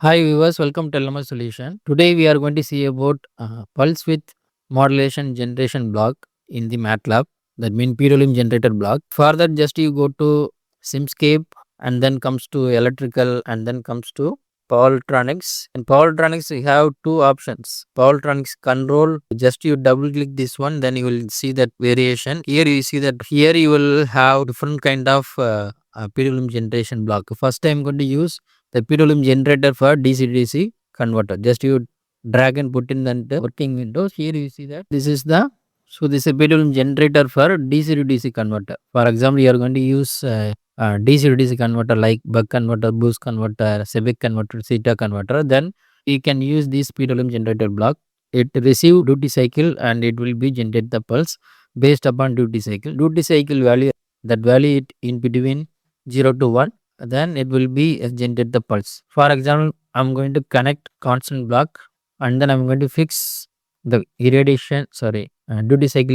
Hi viewers, welcome to LMS Solution. Today we are going to see about pulse width modulation generation block in the MATLAB, that means PWM generator block. Further, just you go to Simscape and then comes to electrical and then comes to power electronics. In power electronics, you have two options. Power electronics control, just you double click this one, then you will see that variation. Here you see that here you will have different kind of PWM generation block. First I am going to use the PWM generator for DC-DC converter. Just you drag and put in the working windows. Here you see that this is this is a PWM generator for DC to DC converter. For example, you are going to use DC to DC converter like buck converter, boost converter, SEPIC converter, theta converter. Then you can use this PWM generator block. It receive duty cycle and it will be generate the pulse based upon duty cycle. Duty cycle value, that value it in between 0 to 1, then it will be generate the pulse. For example, I'm going to connect constant block and then I'm going to fix the duty cycle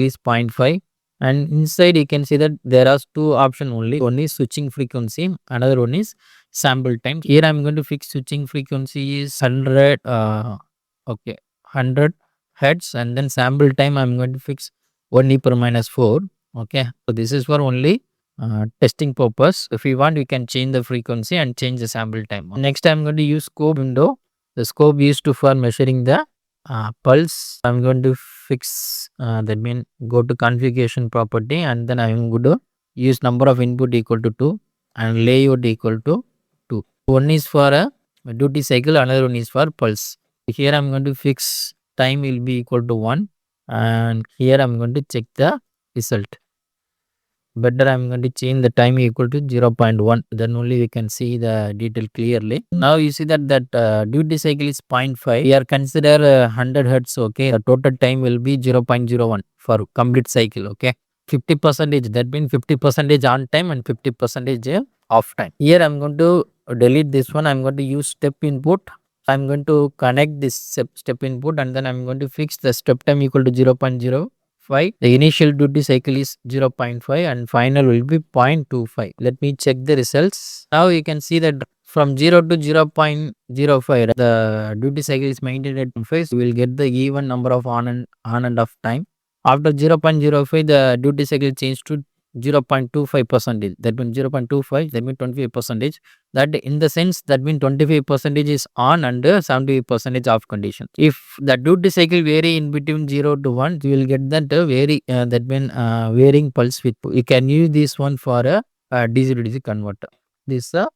is 0.5, and inside you can see that there are two options only. One is switching frequency, another one is sample time. Here I'm going to fix switching frequency is 100 100 hertz, and then sample time I'm going to fix 1 e per minus 4. Okay, so this is for only testing purpose. If you want, we can change the frequency and change the sample time. Next, I'm going to use scope window. The scope used to for measuring the pulse. I'm going to fix that mean go to configuration property, and then I'm going to use number of input equal to 2 and layout equal to 2. One is for a duty cycle, another one is for pulse. Here I'm going to fix time will be equal to 1, and here I'm going to check the result. Better I'm going to change the time equal to 0.1, then only we can see the detail clearly. Now you see that duty cycle is 0.5. We are consider 100 hertz. Okay, the total time will be 0.01 for complete cycle. Okay, 50%, that means 50% on time and 50% off time. Here I'm going to delete this one. I'm going to use step input. I'm going to connect this step input, and then I'm going to fix the step time equal to 0.05. The initial duty cycle is 0.5 and final will be 0.25. Let me check the results. Now you can see that from 0 to 0.05, the duty cycle is maintained at 5. You will get the even number of on and off time. After 0.05, the duty cycle changed to 0.25%. That means 0.25, that means 25%. That in the sense, that means 25% is on and 75% off condition. If the duty cycle vary in between 0 to 1, you will get that that means varying pulse width. You can use this one for a DC to DC converter. This the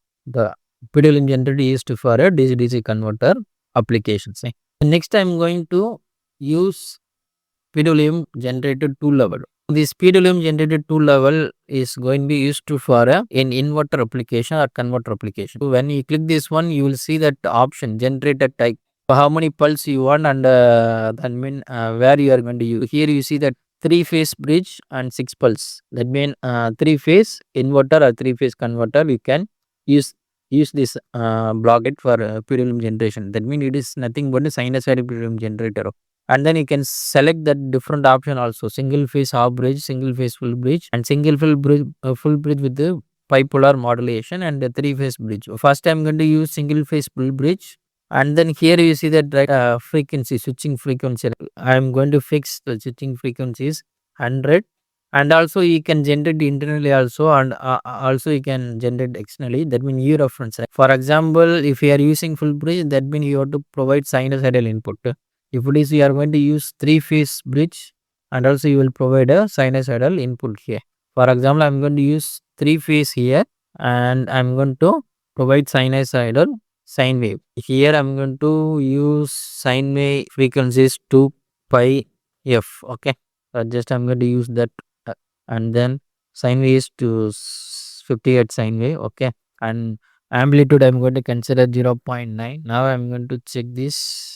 PWM generator used for a DC DC converter applications. Next, I am going to use PWM generator 2 level. This PWM generator 2 level is going to be used for an inverter application or converter application. So when you click this one, you will see that option generator type. So how many pulse you want, and that mean where you are going to use. Here you see that 3-phase bridge and 6 pulse. That mean 3-phase inverter or 3-phase converter. We can use this block it for PWM generation. That means it is nothing but a sinusoidal PWM generator. And then you can select the different option also: single phase half bridge, single phase full bridge, and single full bridge with the bipolar modulation, and the 3-phase bridge. First I'm going to use single phase full bridge, and then here you see that frequency, switching frequency. I'm going to fix the switching frequencies 100, and also you can generate internally also, and also you can generate externally. That means U reference. For example, if you are using full bridge, that means you have to provide sinusoidal input. If it is, you are going to use 3-phase bridge, and also you will provide a sinusoidal input here. For example, I'm going to use 3-phase here, and I'm going to provide sinusoidal sine wave. Here I'm going to use sine wave frequencies 2 pi f. Okay, just I'm going to use that, and then sine wave is to 50 hertz sine wave. Okay, and amplitude I'm going to consider 0.9. Now I'm going to check this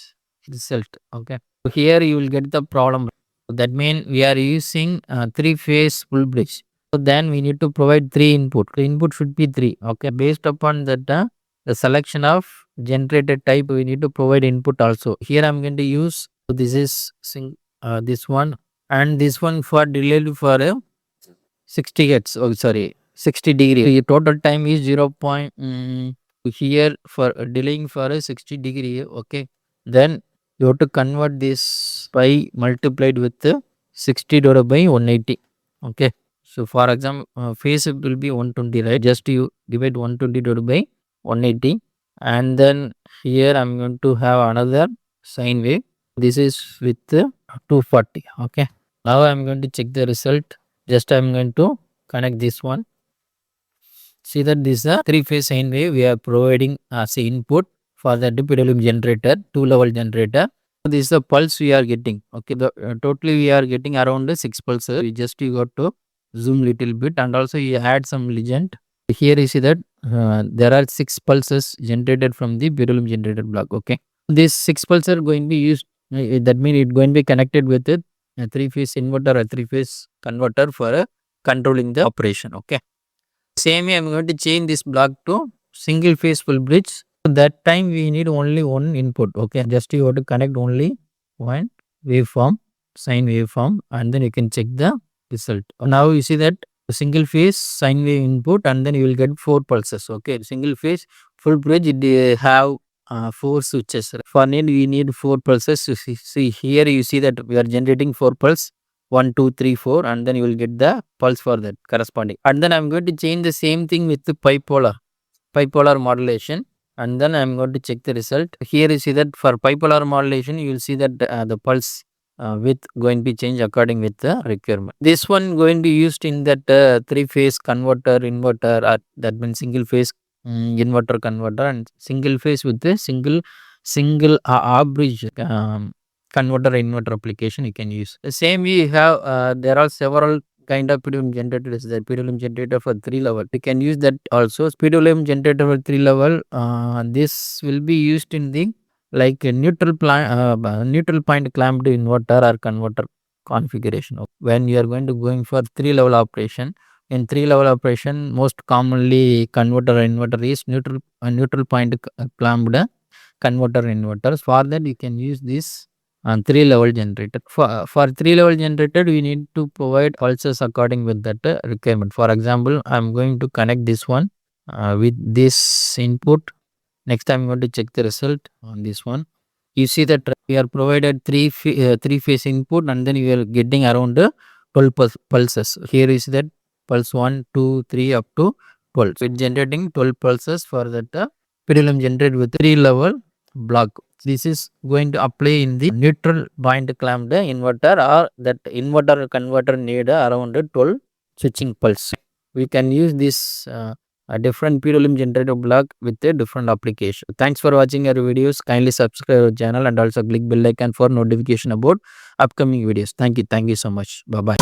result. Okay, so here you will get the problem. That means we are using 3-phase full bridge, so then we need to provide 3 input. The input should be 3. Okay, based upon that the selection of generator type, we need to provide input also. Here I'm going to use, so this is this one, and this one for delayed for 60 hertz. Oh sorry, 60 degree. So your total time is 0. here for delaying for a 60-degree, okay, then you have to convert this by multiplied with 60 divided by 180, okay. So for example, phase it will be 120, right? Just you divide 120 divided by 180, and then here I'm going to have another sine wave. This is with 240, okay. Now I'm going to check the result. Just I'm going to connect this one. See that this is a three-phase sine wave we are providing as input for the PWM generator, two-level generator. This is the pulse we are getting. Okay, totally we are getting around 6 pulses. We just you got to zoom little bit, and also you add some legend. Here you see that there are 6 pulses generated from the PWM generator block. Okay, these 6 pulses are going to be used. That means it going to be connected with a three-phase inverter or three-phase converter for controlling the operation. Okay. Same way, I am going to change this block to single phase full bridge. So that time we need only one input. Okay, just you have to connect only one waveform, sine waveform, and then you can check the result. Now you see that single phase sine wave input, and then you will get 4 pulses. Okay, single phase full bridge it have 4 switches. For need we need 4 pulses. So see here you see that we are generating 4 pulse. 1, 2, 3, 4, and then you will get the pulse for that corresponding. And then I'm going to change the same thing with the bipolar modulation, and then I'm going to check the result. Here you see that for bipolar modulation, you will see that the pulse width going to be changed according with the requirement. This one going to be used in that 3-phase converter inverter, or that means single phase inverter converter, and single phase with the single bridge converter inverter application you can use. The same we have there are several kind of PWM generators. The PWM generator for 3 level we can use that also. PWM generator for 3 level this will be used in the like a neutral point clamped inverter or converter configuration. When you are going for 3 level operation, in 3 level operation most commonly converter inverter is neutral point clamped converter inverters. For that you can use this 3 level generator. For 3 level generator we need to provide pulses according with that requirement. For example, I am going to connect this one with this input. Next I'm going to check the result on this one. You see that we are provided three phase input, and then we are getting around 12 pulses. Here is that pulse 1, 2, 3 up to 12. So it generating 12 pulses for that PWM generated with 3 level block. This is going to apply in the neutral point clamped inverter, or that inverter converter need around 12 switching pulse. We can use this a different PWM generator block with a different application. Thanks for watching our videos. Kindly subscribe our channel and also click bell icon for notification about upcoming videos. Thank you so much. Bye bye.